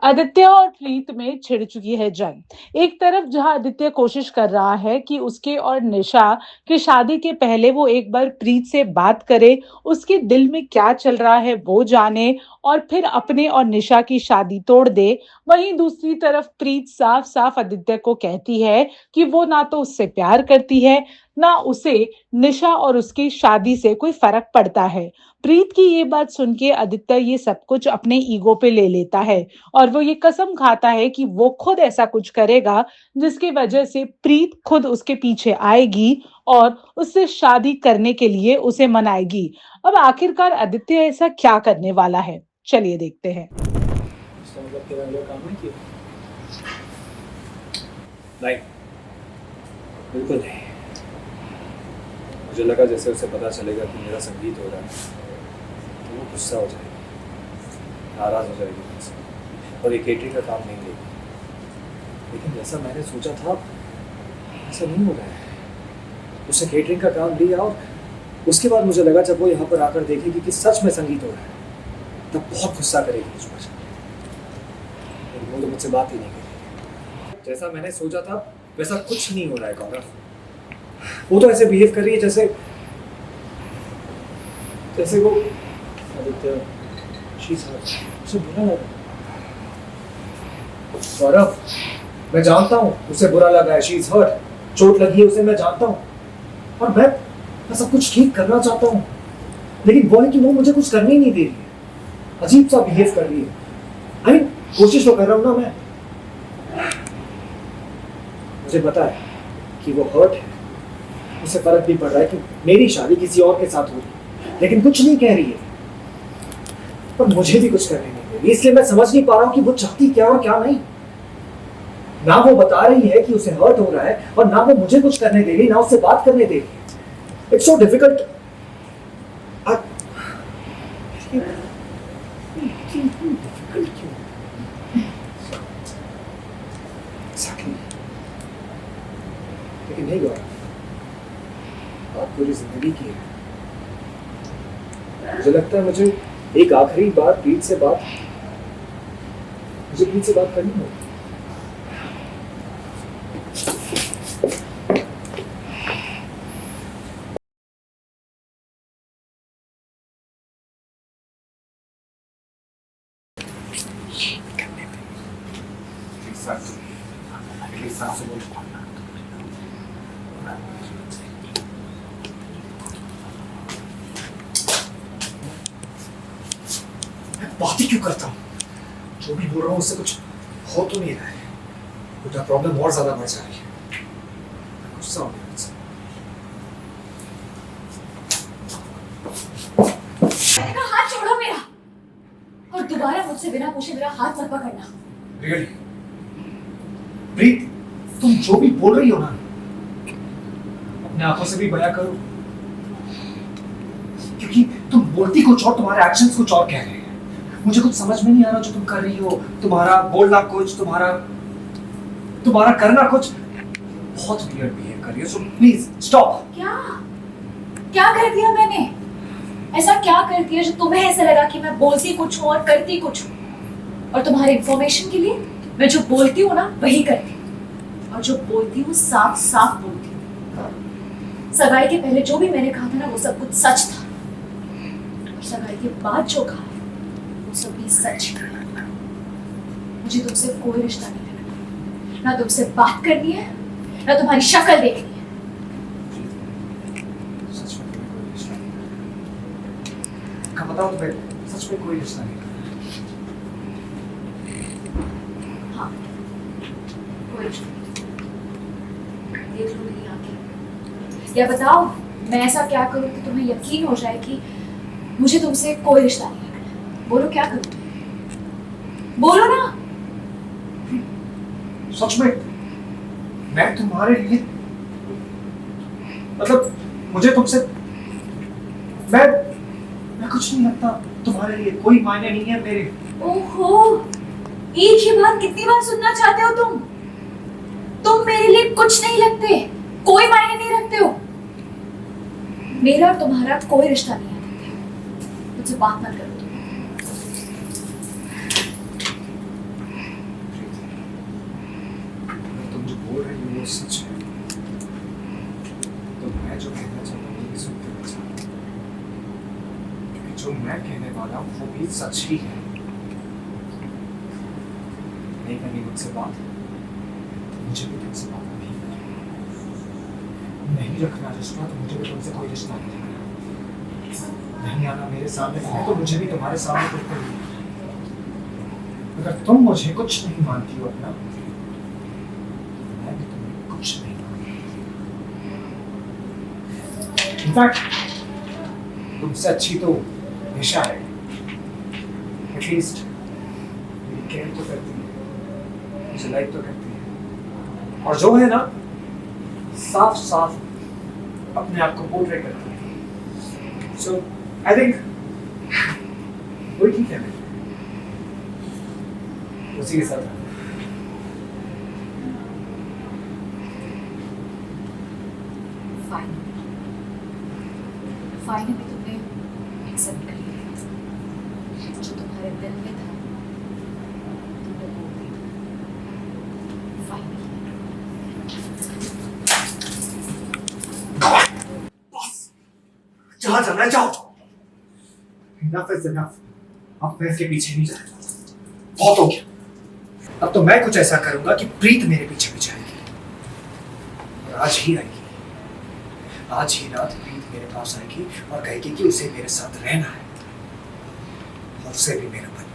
आदित्य और प्रीत में छिड़ चुकी है जंग। एक तरफ जहां आदित्य कोशिश कर रहा है कि उसके और निशा की शादी के पहले वो एक बार प्रीत से बात करे, उसके दिल में क्या चल रहा है वो जाने और फिर अपने और निशा की शादी तोड़ दे। वहीं दूसरी तरफ प्रीत साफ साफ आदित्य को कहती है कि वो ना तो उससे प्यार करती है, ना उसे निशा और उसकी शादी से कोई फर्क पड़ता है। प्रीत की ये बात सुन के आदित्य ये सब कुछ अपने ईगो पे ले लेता है और वो ये कसम खाता है कि वो खुद ऐसा कुछ करेगा जिसकी वजह से प्रीत खुद उसके पीछे आएगी और उससे शादी करने के लिए उसे मनाएगी। अब आखिरकार आदित्य ऐसा क्या करने वाला है, चलिए देखते हैं। इसका मतलब तेरा अगला काम नहीं किया? नहीं, बिल्कुल नहीं। मुझे लगा जैसे उसे पता चलेगा कि मेरा संगीत हो रहा है तो वो गुस्सा हो जाएगी, नाराज हो जाएगी मुझसे और ये केटरिंग का काम नहीं लेगी। लेकिन जैसा मैंने सोचा था ऐसा नहीं हो रहा है। उसने केटरिंग का काम लिया और उसके बाद मुझे लगा जब वो यहाँ पर आकर देखेगी कि सच में संगीत हो रहा है तब बहुत गुस्सा करेगी मुझ पर। लेकिन वो तो मुझसे बात ही नहीं करेगी। जैसा मैंने सोचा था वैसा कुछ नहीं हो रहा है गौरव। वो तो ऐसे बिहेव कर रही है जैसे जैसे वो आदित्य उसे बुरा लगा। गौरव, मैं जानता हूँ उसे बुरा लगा है, शी इज हर्ट, चोट लगी है उसे, मैं जानता हूँ। और मैं सब कुछ ठीक करना चाहता हूँ, लेकिन वो है कि वो मुझे कुछ करने ही नहीं दे रही है, अजीब सा बिहेव कर रही है। आई कोशिश तो कर रहा हूँ ना मैं। मुझे पता है कि वो हर्ट है, उसे फर्क भी पड़ रहा है कि मेरी शादी किसी और के साथ हो रही है, लेकिन कुछ नहीं कह रही है। पर मुझे भी कुछ करने नहीं दे रही, इसलिए मैं समझ नहीं पा रहा हूँ कि वो चाहती क्या और क्या नहीं। ना वो बता रही है कि उसे हर्ट हो रहा है और ना वो मुझे कुछ करने दे रही, ना उससे बात करने दे रही। It's so difficult. लेकिन नहीं गौरव, बात पूरी जिंदगी की है। मुझे लगता है मुझे एक आखिरी बार प्रीत से बात करनी होगी। बात ही क्यों करता हूँ? जो भी बोल रहा हूँ उससे कुछ हो तो नहीं रहा है, उल्टा प्रॉब्लम और ज्यादा बढ़ जा रही है। गुस्सा हो गया मुझसे। हाथ छोड़ो मेरा और दोबारा मुझसे बिना पूछे मेरा हाथ मत पकड़ना। रियली प्रीत, तुम जो भी बोल रही हो ना अपने आंखों से भी बयां करो, क्योंकि तुम बोलती कुछ और तुम्हारे एक्शंस कुछ और कह रहे हैं। मुझे कुछ समझ में नहीं आ रहा जो तुम कर रही हो। तुम्हारा बोलना कुछ, तुम्हारा करना कुछ, बहुत वियर्ड बिहेव कर रही हो। So please stop. क्या कर दिया मैंने? ऐसा क्या कर दिया जो तुम्हें ऐसा लगा कि मैं बोलती कुछ हूँ और करती कुछ हूँ? और तुम्हारी इंफॉर्मेशन के लिए मैं जो बोलती हूँ ना वही करती हूँ, और जो बोलती हूँ साफ साफ बोलती हूँ। सगाई के पहले जो भी मैंने कहा था ना वो सब कुछ सच था, और सगाई के बाद जो कहा वो सब भी सच है। मुझे तुमसे कोई रिश्ता नहीं रखना, ना तुमसे बात करनी है ना तुम्हारी शक्ल देखनी है। सच में तुम्हें कोई रिश्ता नहीं है? बताओ तुम्हें सच में कोई रिश्ता नहीं है? हाँ, कोई रिश्ता नहीं। देख लो मेरी आंखें, या बताओ मैं ऐसा क्या करूं कि तुम्हें यकीन हो जाए कि मुझे तुमसे कोई रिश्ता नहीं रखना। बोलो क्या करूं? बोलो ना। सच में मैं तुम्हारे लिए, मतलब मुझे तुमसे, मैं कुछ नहीं लगता तुम्हारे लिए, कोई मायने नहीं है मेरे। ओहो, एक ही बात कितनी बार सुनना चाहते हो तुम? तुम मेरे लिए कुछ नहीं लगते, कोई मायने नहीं रखते हो। मेरा और तुम्हारा कोई रिश्ता नहीं है। मुझसे बात मत करो तुम। वो सच है तो मैं जो कहना चाहता हूँ ये सुन के बचा, क्योंकि जो मैं कहने वाला हूँ वो भी सच ही है। नहीं करनी मुझसे बात, मुझे भी तुमसे बात नहीं करनी। नहीं रखना रिश्ता तो मुझे भी तुमसे कोई रिश्ता नहीं रखना। नहीं आना मेरे सामने तो मुझे भी तुम्हारे सामने बिल्कुल नहीं। अगर तुम मुझे कुछ नहीं मानती हो अपना, मैं भी तुम्हें कुछ नहीं मानती। इनफैक्ट तुमसे अच्छी तो निशा है, एटलीस्ट मेरी केयर तो करती है, मुझे लाइक तो करती है, और जो है ना साफ साफ अपने आप को पोर्ट्रे करती है। सो आई थिंक वही ठीक है, उसी के साथ फाइनली तुमने एक्सेप्ट कर लिया जो तुम्हारे दिल में था, तुमने बोल दिया। फाइनली बस जहाँ जाना है जाओ। Enough is enough। अब मैं इसके पीछे नहीं जाएगा, बहुत हो गया। अब तो मैं कुछ ऐसा करूंगा कि प्रीत मेरे पीछे पीछे आएगी, और आज ही आएगी। आज ही रात प्रीत मेरे पास आएगी और कहेगी कि उसे मेरे साथ रहना है और उसे भी मेरा बनना है।